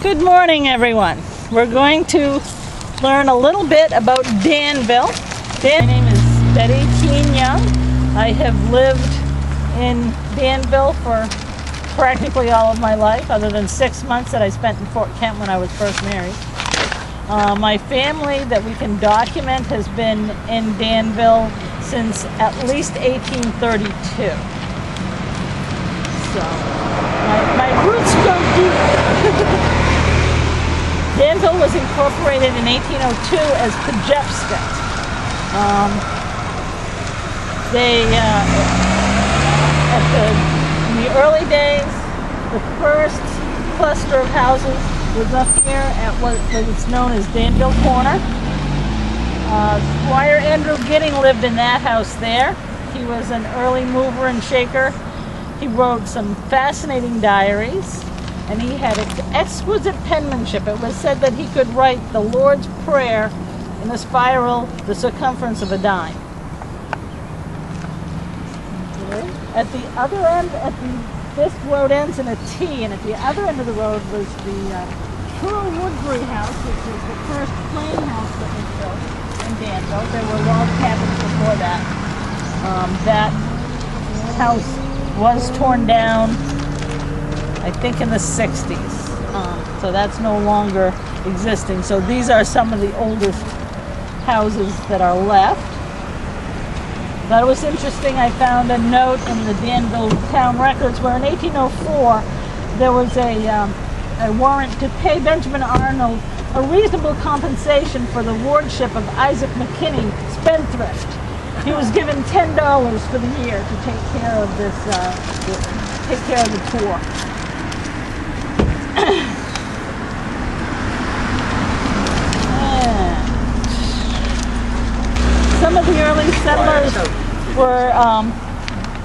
Good morning, everyone. We're going to learn a little bit about Danville. My name is Betty Keene Young. I have lived in Danville for practically all of my life, other than 6 months that I spent in Fort Kent when I was first married. My family that we can document has been in Danville since at least 1832. So my roots go deep. Danville was incorporated in 1802 as Pejepscot. In the early days, the first cluster of houses was up here at what is known as Danville Corner. Squire Andrew Gidding lived in that house there. He was an early mover and shaker. He wrote some fascinating diaries, and he had exquisite penmanship. It was said that he could write the Lord's Prayer in a spiral the circumference of a dime. At the other end, this road ends in a T, and at the other end of the road was the True Woodbury House, which was the first plain house that was built in Danville. There were log cabins before that. That house was torn down, I think, in the 60s. So that's no longer existing. So these are some of the oldest houses that are left. But it was interesting, I found a note in the Danville town records where in 1804 there was a warrant to pay Benjamin Arnold a reasonable compensation for the wardship of Isaac McKinney, spendthrift. He was given $10 for the year to take care of this, take care of the tour. Some of the early settlers were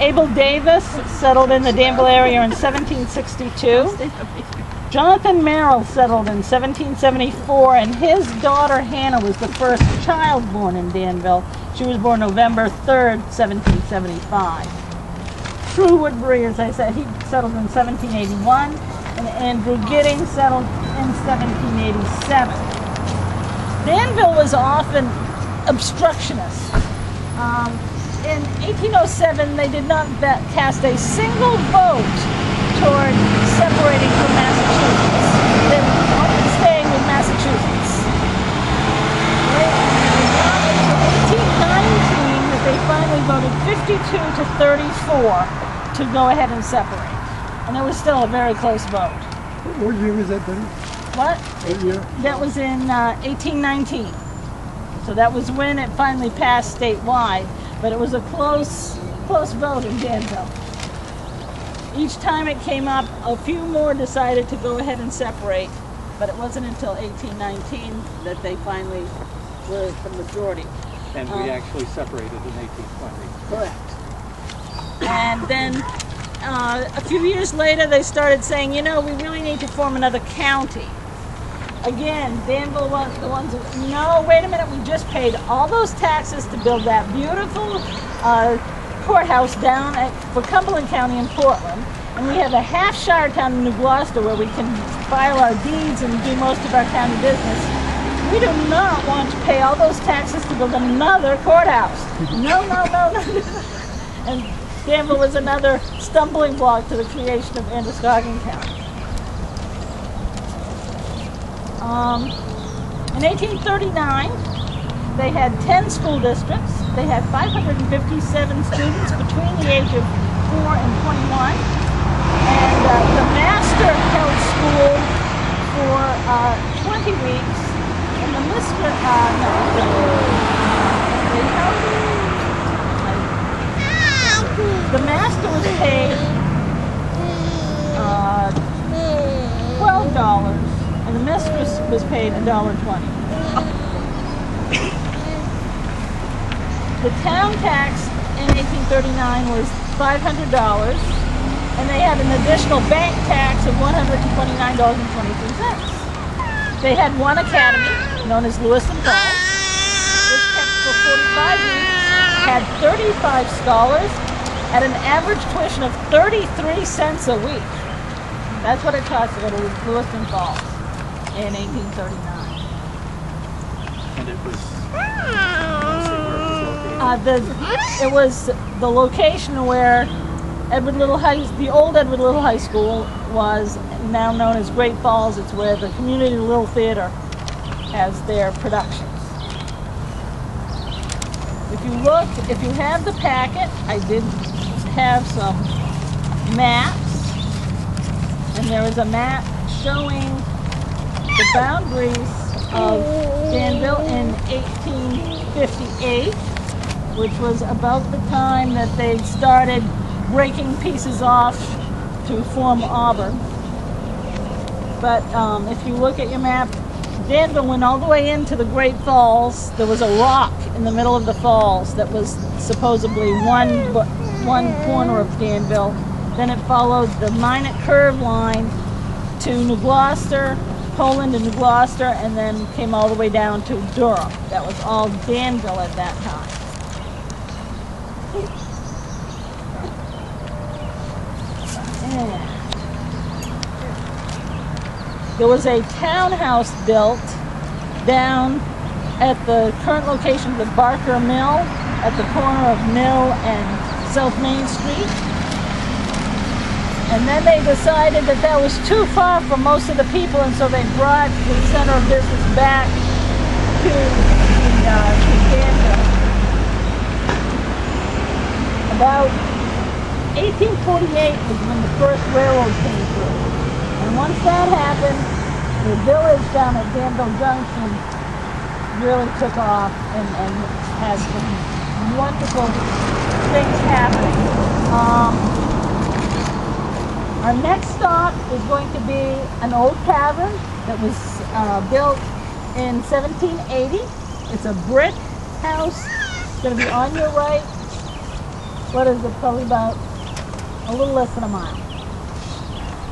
Abel Davis, settled in the Danville area in 1762. Jonathan Merrill settled in 1774, and his daughter Hannah was the first child born in Danville. She was born November 3rd, 1775. True Woodbury, as I said, he settled in 1781, and Andrew Gidding settled in 1787. Danville was often obstructionist. In 1807, they did not cast a single vote toward separating from Massachusetts. They were only staying with Massachusetts. It was not until 1819 that they finally voted 52 to 34 to go ahead and separate. And it was still a very close vote. What year was that, Betty? What? What year? That was in 1819. So that was when it finally passed statewide, but it was a close vote in Danville. Each time it came up, a few more decided to go ahead and separate, but it wasn't until 1819 that they finally were the majority. And we actually separated in 1820. Correct. And then a few years later, they started saying, you know, we really need to form another county. Again, Danville was the ones that, no, wait a minute, we just paid all those taxes to build that beautiful courthouse down for Cumberland County in Portland, and we have a half shire town in New Gloucester where we can file our deeds and do most of our county business. We do not want to pay all those taxes to build another courthouse. No, no, no, no. And Danville was another stumbling block to the creation of Androscoggin County. In 1839, they had 10 school districts. They had 557 students between the age of 4 and 21. And the master held school for 20 weeks. And the mistress, the master was paid $12. And the mistress was paid $1.20. The town tax in 1839 was $500, and they had an additional bank tax of $129.23. They had one academy, known as Lewis and Paul, which kept for 45 weeks, had 35 scholars, at an average tuition of 33 cents a week. That's what it costs to go to Lewis and Falls. in 1839. And it was, let's see where it was located. It was the location where the old Edward Little High School was, now known as Great Falls. It's where the Community Little Theater has their productions. If you have the packet, I did have some maps, and there is a map showing the boundaries of Danville in 1858, which was about the time that they started breaking pieces off to form Auburn. But if you look at your map, Danville went all the way into the Great Falls. There was a rock in the middle of the falls that was supposedly one corner of Danville. Then it followed the Minot Curve line to New Gloucester, Poland and New Gloucester, and then came all the way down to Durham. That was all Danville at that time. There was a townhouse built down at the current location of the Barker Mill at the corner of Mill and South Main Street. And then they decided that that was too far for most of the people, and so they brought the center of business back to Danville. About 1848 was when the first railroad came through. And once that happened, the village down at Danville Junction really took off and had some wonderful things happening. Our next stop is going to be an old tavern that was built in 1780. It's a brick house. It's going to be on your right. What is it? Probably about a little less than a mile.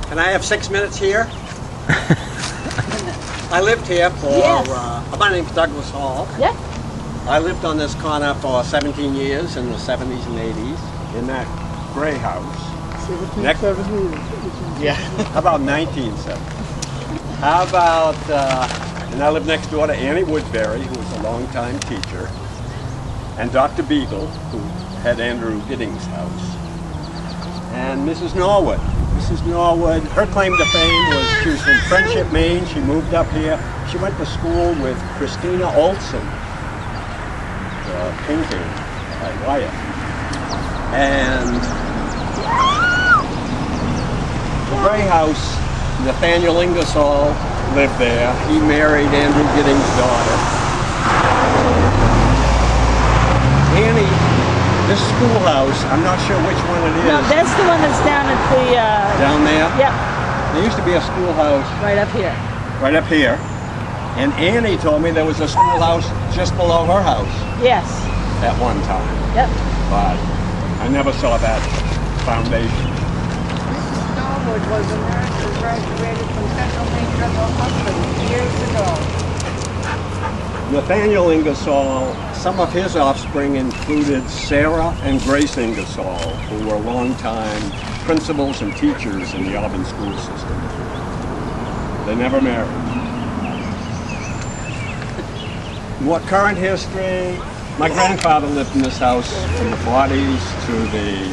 Can I have 6 minutes here? I lived here for, my name's Douglas Hall. Yeah. I lived on this corner for 17 years in the 70s and 80s in that gray house. 1770. Yeah, how about 1970? How about, and I lived next door to Annie Woodbury, who was a longtime teacher, and Dr. Beagle, who had Andrew Giddings' house, and Mrs. Norwood. Mrs. Norwood, her claim to fame was she was from Friendship, Maine. She moved up here. She went to school with Christina Olson, the painting by Wyatt. And the Gray House, Nathaniel Ingersoll lived there. He married Andrew Giddings' daughter. Annie, this schoolhouse, I'm not sure which one it is. No, that's the one that's down at the... Down there? Yep. There used to be a schoolhouse Right up here. right up here. And Annie told me there was a schoolhouse just below her house Yes. at one time. Yep. But I never saw that foundation. Norwood was a nurse who graduated from Central Maine General Hospital years ago. Nathaniel Ingersoll, some of his offspring included Sarah and Grace Ingersoll, who were longtime principals and teachers in the Auburn school system. They never married. More current history, my grandfather lived in this house from the 40s to the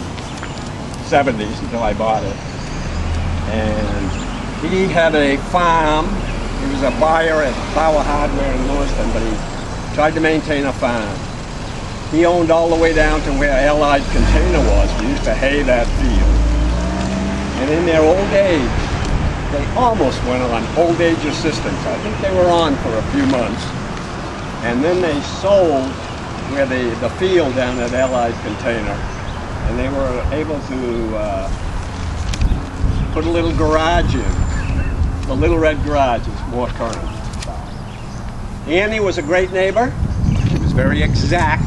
70s until I bought it. And he had a farm. He was a buyer at Flower Hardware in Lewiston, but he tried to maintain a farm. He owned all the way down to where Allied Container was. We used to hay that field. And in their old age, they almost went on old age assistance. I think they were on for a few months. And then they sold where the field down at Allied Container. And they were able to put a little garage in. The Little Red Garage is more current. Annie was a great neighbor. She was very exact.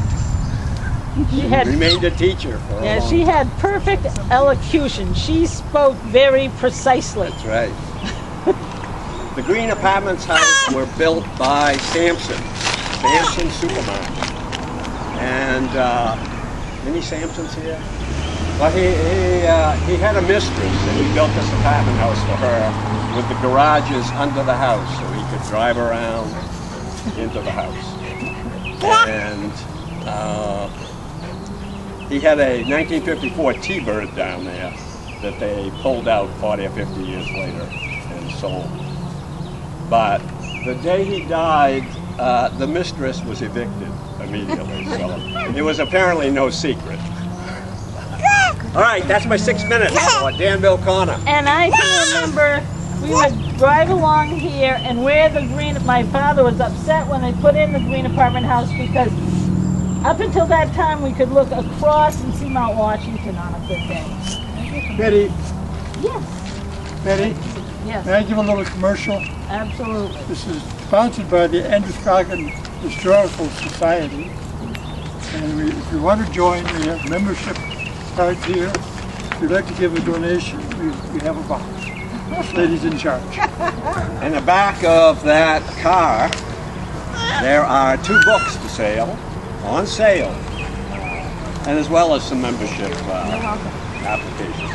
She remained a teacher for a long She had perfect elocution. She spoke very precisely. That's right. The Green Apartments house were built by Sampson Supermarket. And any Sampsons here? Well, he had a mistress, and he built this apartment house for her with the garages under the house so he could drive around into the house. And he had a 1954 T-Bird down there that they pulled out 40 or 50 years later and sold. But the day he died, the mistress was evicted immediately, so it was apparently no secret. All right, that's my 6 minutes for Danville Corner. And I can remember we would drive along here and where the green, my father was upset when they put in the green apartment house because up until that time we could look across and see Mount Washington on a good day. Betty, Yes, Betty, yes, may I give a little commercial? absolutely. This is sponsored by the Androscoggin Historical Society. And if you want to join, we have membership cards here. If you'd like to give a donation, we have a box. This lady's in charge. In the back of that car, there are 2 books for sale, on sale, and as well as some membership applications.